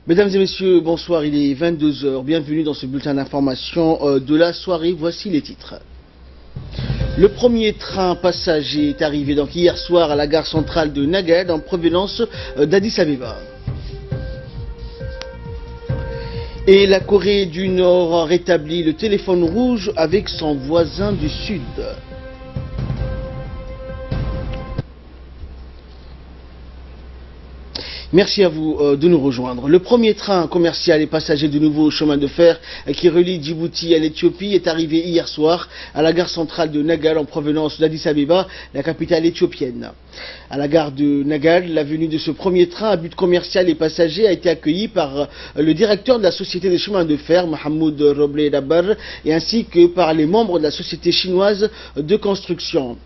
Mesdames et messieurs, bonsoir, il est 22 h. Bienvenue dans ce bulletin d'information de la soirée. Voici les titres. Le premier train passager est arrivé donc hier soir à la gare centrale de Nagad en provenance d'Addis Abeba. Et la Corée du Nord a rétabli le téléphone rouge avec son voisin du Sud. Merci à vous de nous rejoindre. Le premier train commercial et passager du nouveau chemin de fer qui relie Djibouti à l'Éthiopie est arrivé hier soir à la gare centrale de Nagad en provenance d'Addis Abeba, la capitale éthiopienne. À la gare de Nagad, la venue de ce premier train à but commercial et passager a été accueillie par le directeur de la société des chemins de fer, Mahmoud Roble Dabar, et ainsi que par les membres de la société chinoise de construction.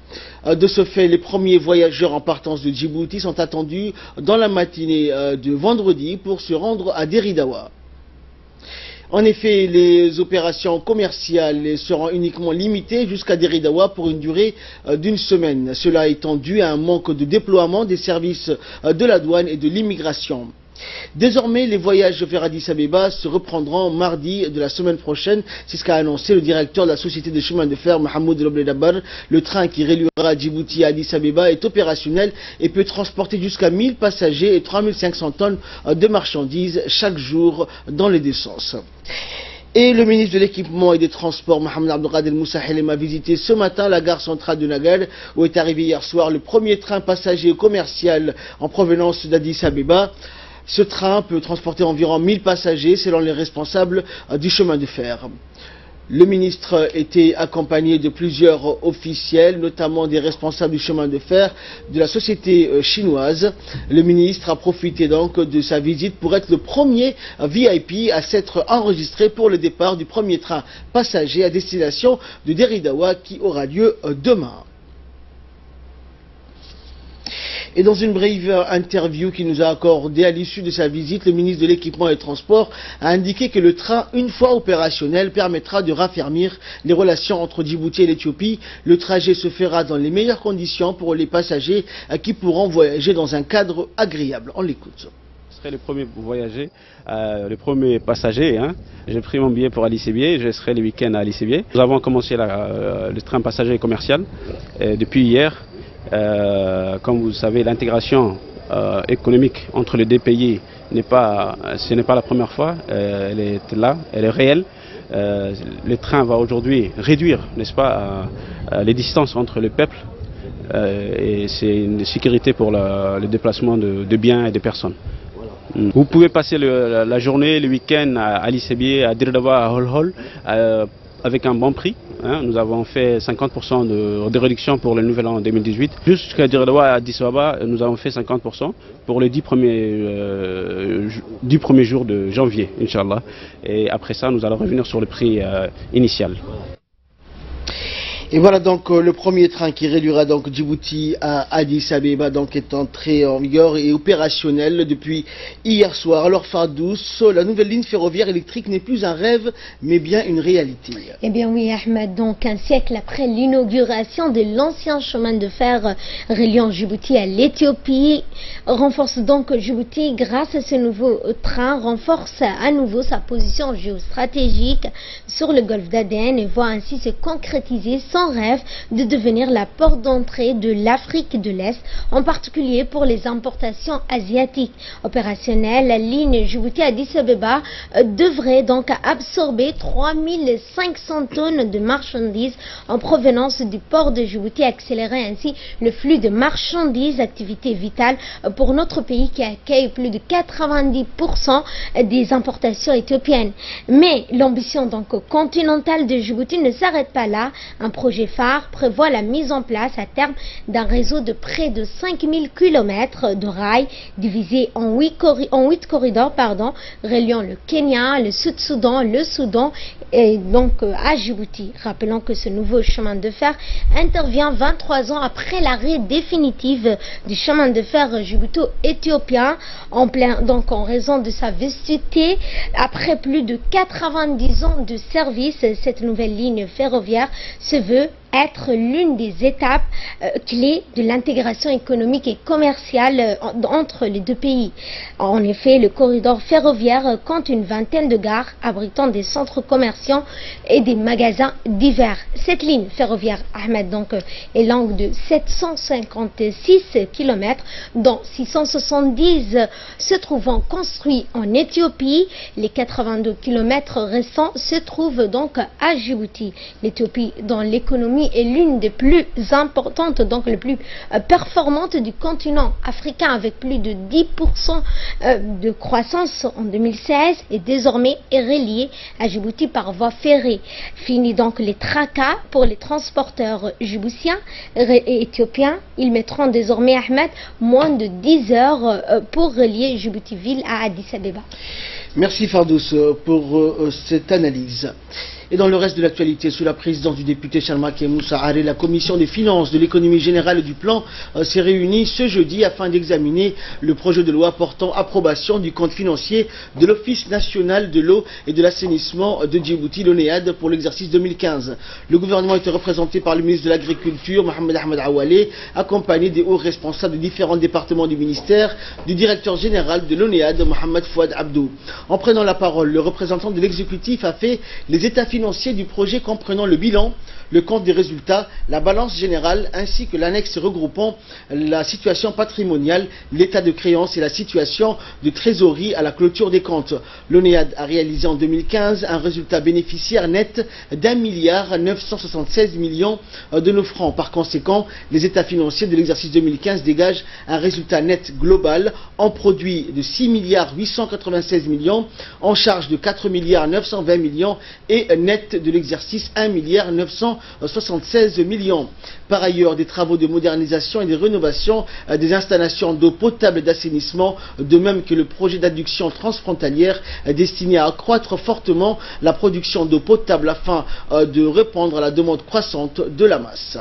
De ce fait, les premiers voyageurs en partance de Djibouti sont attendus dans la matinée de vendredi pour se rendre à Deridawa. En effet, les opérations commerciales seront uniquement limitées jusqu'à Deridawa pour une durée d'une semaine. Cela étant dû à un manque de déploiement des services de la douane et de l'immigration. Désormais, les voyages vers Addis Abeba se reprendront mardi de la semaine prochaine. C'est ce qu'a annoncé le directeur de la société des chemins de fer, Mahmoud Roble Dabar. Le train qui reliera Djibouti à Addis Abeba est opérationnel et peut transporter jusqu'à 1000 passagers et 3500 tonnes de marchandises chaque jour dans les deux sens. Et le ministre de l'Équipement et des Transports, Mohamed Abdelkader Moussa Helem, a visité ce matin la gare centrale de Nagad, où est arrivé hier soir le premier train passager commercial en provenance d'Addis Abeba. Ce train peut transporter environ 1000 passagers selon les responsables du chemin de fer. Le ministre était accompagné de plusieurs officiels, notamment des responsables du chemin de fer de la société chinoise. Le ministre a profité donc de sa visite pour être le premier VIP à s'être enregistré pour le départ du premier train passager à destination de Deridawa qui aura lieu demain. Et dans une brève interview qu'il nous a accordée à l'issue de sa visite, le ministre de l'Équipement et des Transports a indiqué que le train, une fois opérationnel, permettra de raffermir les relations entre Djibouti et l'Éthiopie. Le trajet se fera dans les meilleures conditions pour les passagers qui pourront voyager dans un cadre agréable. On l'écoute. Je serai le premier voyager, le premier passager. J'ai pris mon billet pour Addis Abeba, je serai le week-end à Addis Abeba. Nous avons commencé le train passager commercial depuis hier. Comme vous savez, l'intégration économique entre les deux pays ce n'est pas la première fois, elle est là, elle est réelle. Le train va aujourd'hui réduire, n'est-ce pas, les distances entre les peuples et c'est une sécurité pour le déplacement de biens et de personnes. Vous pouvez passer la journée, le week-end à Addis Abeba, à Deridawa, à Hol avec un bon prix. Nous avons fait 50% de réduction pour le nouvel an 2018. Jusqu'à Deridawa à Addis Abeba, nous avons fait 50% pour les 10 premiers jours de janvier, Inch'Allah. Et après ça, nous allons revenir sur le prix initial. Et voilà donc le premier train qui reliera donc Djibouti à Addis Abeba donc est entré en vigueur et opérationnel depuis hier soir. Alors Fardous, la nouvelle ligne ferroviaire électrique n'est plus un rêve mais bien une réalité. Eh bien oui Ahmed, donc un siècle après l'inauguration de l'ancien chemin de fer reliant Djibouti à l'Éthiopie, renforce donc Djibouti grâce à ce nouveau train, renforce à nouveau sa position géostratégique sur le golfe d'Aden et voit ainsi se concrétiser son rêve de devenir la porte d'entrée de l'Afrique de l'Est, en particulier pour les importations asiatiques. Opérationnelle, la ligne Djibouti-Addis Abeba devrait donc absorber 3500 tonnes de marchandises en provenance du port de Djibouti, accélérer ainsi le flux de marchandises, activité vitale pour notre pays qui accueille plus de 90% des importations éthiopiennes. Mais l'ambition donc continentale de Djibouti ne s'arrête pas là. Un projet phare prévoit la mise en place à terme d'un réseau de près de 5000 km de rails divisés en 8 corridors reliant le Kenya, le Sud-Soudan, le Soudan et donc à Djibouti. Rappelons que ce nouveau chemin de fer intervient 23 ans après l'arrêt définitif du chemin de fer djibouto-éthiopien en raison de sa vestité. Après plus de 90 ans de service, cette nouvelle ligne ferroviaire se veut être l'une des étapes clés de l'intégration économique et commerciale entre les deux pays. En effet, le corridor ferroviaire compte une vingtaine de gares abritant des centres commerciaux et des magasins divers. Cette ligne ferroviaire, Ahmed, donc, est longue de 756 km, dont 670 se trouvant construits en Éthiopie. Les 82 km restants se trouvent donc à Djibouti. L'Éthiopie, dont l'économie est l'une des plus importantes, donc les plus performantes du continent africain, avec plus de 10% de croissance en 2016, est désormais reliée à Djibouti par voie ferrée. Fini donc les tracas pour les transporteurs djiboutiens et éthiopiens. Ils mettront désormais, Ahmed, moins de 10 heures pour relier Djibouti-Ville à Addis Abeba. Merci Fardous pour cette analyse. Et dans le reste de l'actualité, sous la présidence du député Chalmak Moussa Aré, la commission des finances, de l'économie générale et du plan s'est réunie ce jeudi afin d'examiner le projet de loi portant approbation du compte financier de l'Office national de l'eau et de l'assainissement de Djibouti, l'ONEAD, pour l'exercice 2015. Le gouvernement était représenté par le ministre de l'Agriculture, Mohamed Ahmed Awale, accompagné des hauts responsables de différents départements du ministère, du directeur général de l'ONEAD, Mohamed Fouad Abdou. En prenant la parole, le représentant de l'exécutif a fait les états financiers du projet comprenant le bilan, le compte des résultats, la balance générale ainsi que l'annexe regroupant la situation patrimoniale, l'état de créance et la situation de trésorerie à la clôture des comptes. L'ONEAD a réalisé en 2015 un résultat bénéficiaire net d'1,976 milliard de nos francs. Par conséquent, les états financiers de l'exercice 2015 dégagent un résultat net global en produit de 6,896 millions, en charge de 4,920 millions et net de l'exercice 1,976 millions. Par ailleurs, des travaux de modernisation et de rénovation des installations d'eau potable et d'assainissement, de même que le projet d'adduction transfrontalière destiné à accroître fortement la production d'eau potable afin de répondre à la demande croissante de la masse.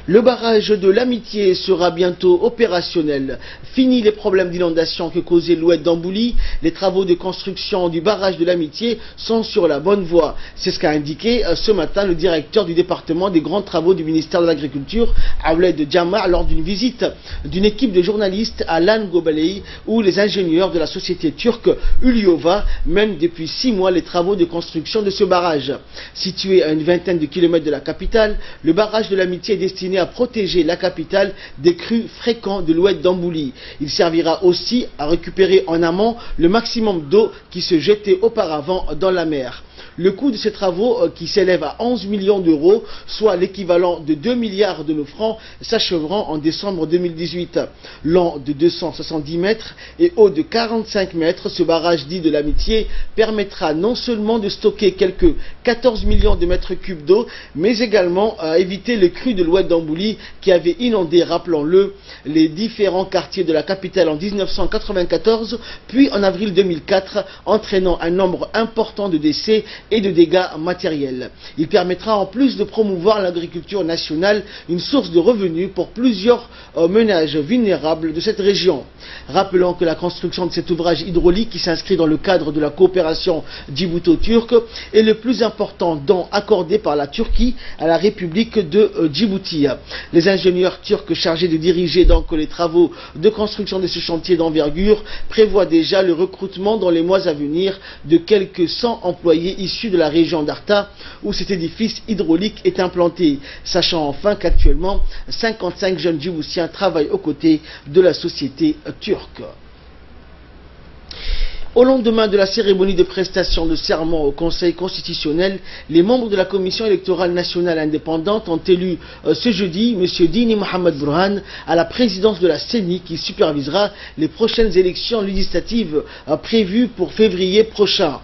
Le barrage de l'Amitié sera bientôt opérationnel. Fini les problèmes d'inondation que causait l'oued d'Ambouli. Les travaux de construction du barrage de l'Amitié sont sur la bonne voie. C'est ce qu'a indiqué ce matin le directeur du département des grands travaux du ministère de l'Agriculture, Awled Djama, lors d'une visite d'une équipe de journalistes à Lan Gobalei, où les ingénieurs de la société turque Ulyova mènent depuis 6 mois les travaux de construction de ce barrage. Situé à une vingtaine de kilomètres de la capitale, le barrage de l'Amitié est destiné à protéger la capitale des crues fréquents de l'oued d'Ambouli. Il servira aussi à récupérer en amont le maximum d'eau qui se jetait auparavant dans la mer. Le coût de ces travaux, qui s'élève à 11 millions d'euros, soit l'équivalent de 2 milliards de nos francs, s'achèveront en décembre 2018. Long de 270 mètres et haut de 45 mètres, ce barrage dit de l'Amitié permettra non seulement de stocker quelques 14 millions de mètres cubes d'eau, mais également à éviter le cru de l'oued d'Ambouli qui avait inondé, rappelons-le, les différents quartiers de la capitale en 1994, puis en avril 2004, entraînant un nombre important de décès et de dégâts matériels. Il permettra en plus de promouvoir l'agriculture nationale, une source de revenus pour plusieurs ménages vulnérables de cette région. Rappelons que la construction de cet ouvrage hydraulique, qui s'inscrit dans le cadre de la coopération djibouto-turque, est le plus important don accordé par la Turquie à la République de Djibouti. Les ingénieurs turcs chargés de diriger donc les travaux de construction de ce chantier d'envergure prévoient déjà le recrutement dans les mois à venir de quelques 100 employés issus de la région d'Arta où cet édifice hydraulique est implanté, sachant enfin qu'actuellement 55 jeunes djiboutiens travaillent aux côtés de la société turque. Au lendemain de la cérémonie de prestation de serment au Conseil constitutionnel, les membres de la Commission électorale nationale indépendante ont élu ce jeudi M. Dini Mohamed Burhan à la présidence de la CENI qui supervisera les prochaines élections législatives prévues pour février prochain.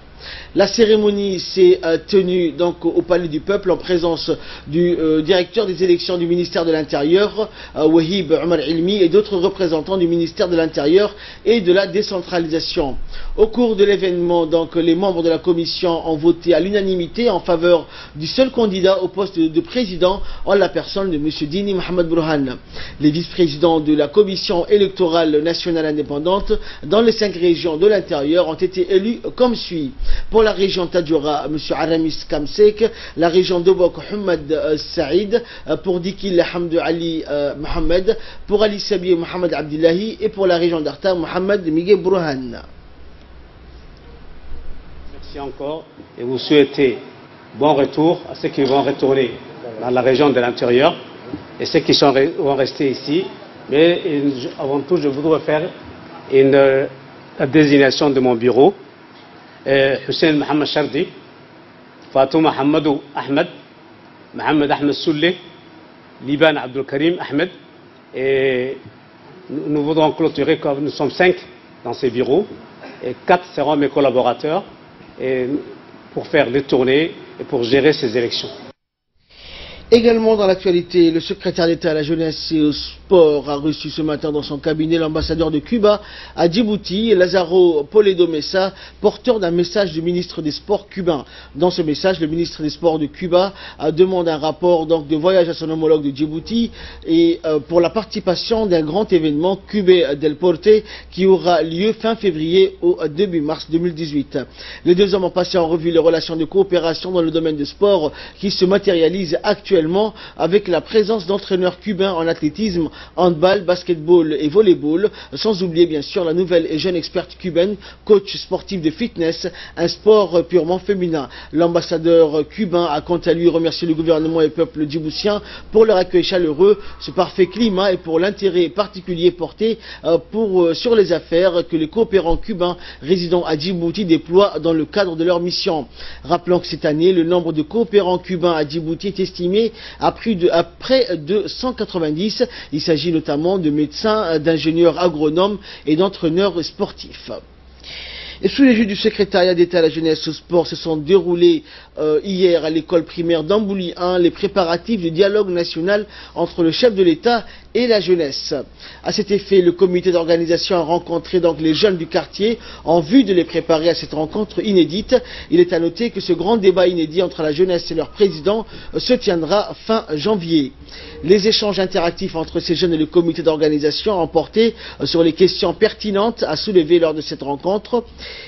La cérémonie s'est tenue donc au Palais du Peuple en présence du directeur des élections du ministère de l'Intérieur, Wahib Omar Ilmi, et d'autres représentants du ministère de l'Intérieur et de la décentralisation. Au cours de l'événement, donc, les membres de la commission ont voté à l'unanimité en faveur du seul candidat au poste de président en la personne de M. Dini Mohamed Burhan. Les vice-présidents de la commission électorale nationale indépendante dans les 5 régions de l'intérieur ont été élus comme suit. Pour la région Tadjoura, M. Aramis Kamsek. La région Dobok, Hamad Saïd. Pour Dikil, Hamdou Ali Mohamed. Pour Ali Sabi, Mohamed Abdillahi. Et pour la région d'Arta, Mohamed Miguel Brouhan. Merci encore et vous souhaitez bon retour à ceux qui vont retourner dans la région de l'intérieur et ceux qui vont rester ici. Mais avant tout, je voudrais faire la désignation de mon bureau. Hussein Mohamed Chardi, Fatouma Hamadou Ahmed, Mohamed Ahmed Soulé, Liban Abdul Karim Ahmed. Et nous voudrons clôturer comme nous sommes 5 dans ces bureaux et 4 seront mes collaborateurs pour faire les tournées et pour gérer ces élections. Également dans l'actualité, le secrétaire d'État à la jeunesse et au sport a reçu ce matin dans son cabinet l'ambassadeur de Cuba à Djibouti, Lazaro Poledo Mesa, porteur d'un message du ministre des Sports cubain. Dans ce message, le ministre des Sports de Cuba demande un rapport donc, de voyage à son homologue de Djibouti et pour la participation d'un grand événement Cubé del Porte qui aura lieu fin février au début mars 2018. Les deux hommes ont passé en revue les relations de coopération dans le domaine du sport qui se matérialisent actuellement avec la présence d'entraîneurs cubains en athlétisme, handball, basketball et volleyball, sans oublier bien sûr la nouvelle et jeune experte cubaine, coach sportif de fitness, un sport purement féminin. L'ambassadeur cubain a quant à lui remercié le gouvernement et le peuple djiboutien pour leur accueil chaleureux, ce parfait climat et pour l'intérêt particulier porté sur les affaires que les coopérants cubains résidant à Djibouti déploient dans le cadre de leur mission. Rappelons que cette année, le nombre de coopérants cubains à Djibouti est estimé à près de 190. Il s'agit notamment de médecins, d'ingénieurs agronomes et d'entraîneurs sportifs. Et sous l'égide du secrétariat d'État à la jeunesse et au sport se sont déroulés hier à l'école primaire d'Ambouli 1 les préparatifs du dialogue national entre le chef de l'État et la jeunesse. À cet effet, le comité d'organisation a rencontré donc les jeunes du quartier en vue de les préparer à cette rencontre inédite. Il est à noter que ce grand débat inédit entre la jeunesse et leur président se tiendra fin janvier. Les échanges interactifs entre ces jeunes et le comité d'organisation ont porté sur les questions pertinentes à soulever lors de cette rencontre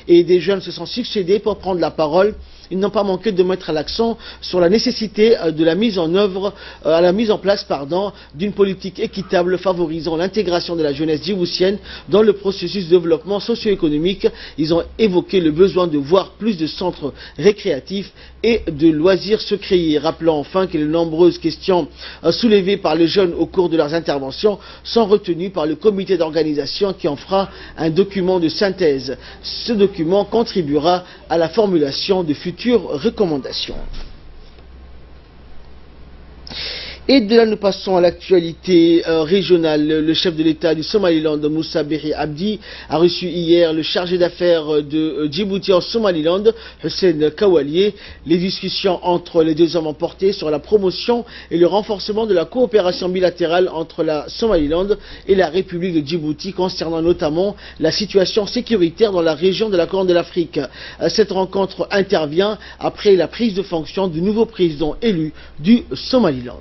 et des jeunes se sont succédés pour prendre la parole. Ils n'ont pas manqué de mettre l'accent sur la nécessité de la mise en place d'une politique équitable favorisant l'intégration de la jeunesse djiboutienne dans le processus de développement socio-économique. Ils ont évoqué le besoin de voir plus de centres récréatifs et de loisirs se créer. Rappelant enfin que les nombreuses questions soulevées par les jeunes au cours de leurs interventions sont retenues par le comité d'organisation qui en fera un document de synthèse. Ce document contribuera à la formulation de futures recommandations. Et de là, nous passons à l'actualité régionale. Le chef de l'État du Somaliland, Moussa Bihi Abdi, a reçu hier le chargé d'affaires de Djibouti en Somaliland, Hussein Kawalié. Les discussions entre les deux hommes ont porté sur la promotion et le renforcement de la coopération bilatérale entre la Somaliland et la République de Djibouti, concernant notamment la situation sécuritaire dans la région de la Corne de l'Afrique. Cette rencontre intervient après la prise de fonction du nouveau président élu du Somaliland.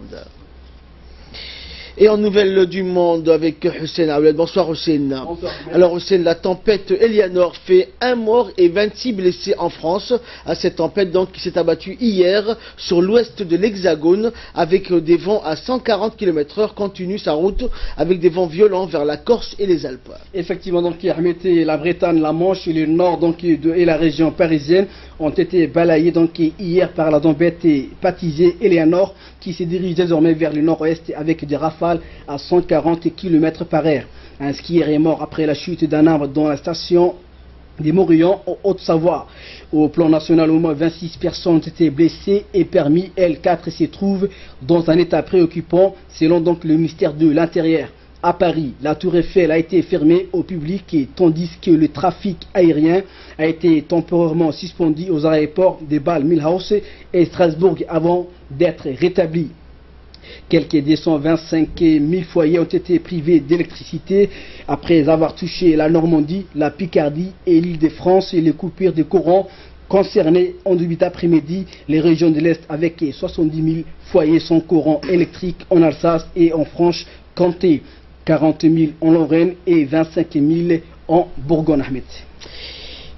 Et en nouvelles du monde avec Hussein Aoulet. Bonsoir Hussein. Bonsoir. Alors Hussein, la tempête Eleanor fait 1 mort et 26 blessés en France. Cette tempête donc qui s'est abattue hier sur l'ouest de l'Hexagone avec des vents à 140 km/h, continue sa route avec des vents violents vers la Corse et les Alpes. Effectivement, donc la Bretagne, la Manche et le nord donc, et la région parisienne ont été balayés donc hier par la tempête baptisée Eleanor qui se dirige désormais vers le nord-ouest avec des rafales à 140 km/h. Un skieur est mort après la chute d'un arbre dans la station des Morillons en Haute-Savoie. Au plan national, au moins 26 personnes ont été blessées et parmi elles 4 se trouvent dans un état préoccupant selon donc le ministère de l'Intérieur. À Paris, la tour Eiffel a été fermée au public tandis que le trafic aérien a été temporairement suspendu aux aéroports de Bâle, Mulhouse et Strasbourg avant d'être rétabli. Quelques 225 000 foyers ont été privés d'électricité après avoir touché la Normandie, la Picardie et l'Île-de-France et les coupures de courant concernées en début d'après-midi les régions de l'Est avec 70 000 foyers sans courant électrique en Alsace et en Franche-Comté, 40 000 en Lorraine et 25 000 en Bourgogne-Ahmed.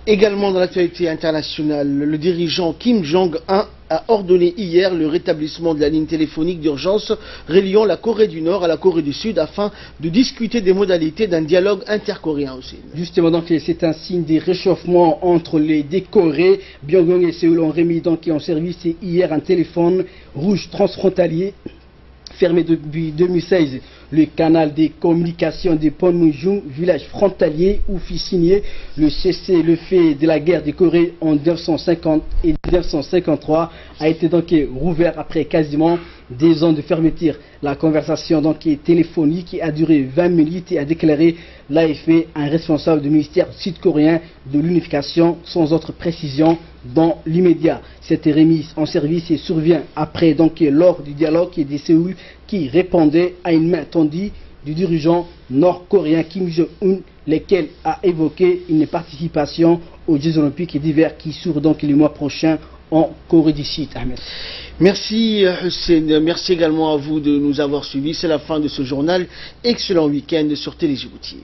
Également dans l'actualité internationale, le dirigeant Kim Jong-un a ordonné hier le rétablissement de la ligne téléphonique d'urgence reliant la Corée du Nord à la Corée du Sud afin de discuter des modalités d'un dialogue intercoréen aussi. Justement, donc c'est un signe des réchauffements entre les deux Corées. Pyongyang et Séoul ont remis donc en service hier un téléphone rouge transfrontalier fermé depuis 2016. Le canal des communications de Panmunjom, village frontalier où fut signé le cessez-le-feu de la guerre des Corées en 1950 et 1953, a été donc rouvert après quasiment 2 ans de fermeture. La conversation donc téléphonique a duré 20 minutes et a déclaré l'AFP, un responsable du ministère sud-coréen de l'unification, sans autre précision dans l'immédiat. Cette remise en service survient après donc lors du dialogue de Séoul qui répondait à une main tendue du dirigeant nord-coréen Kim Jong-un, lequel a évoqué une participation aux Jeux Olympiques d'hiver qui s'ouvrent donc le mois prochain en Corée du Sud. Ahmed. Merci Hussein, merci également à vous de nous avoir suivis. C'est la fin de ce journal. Excellent week-end sur Télé Djibouti.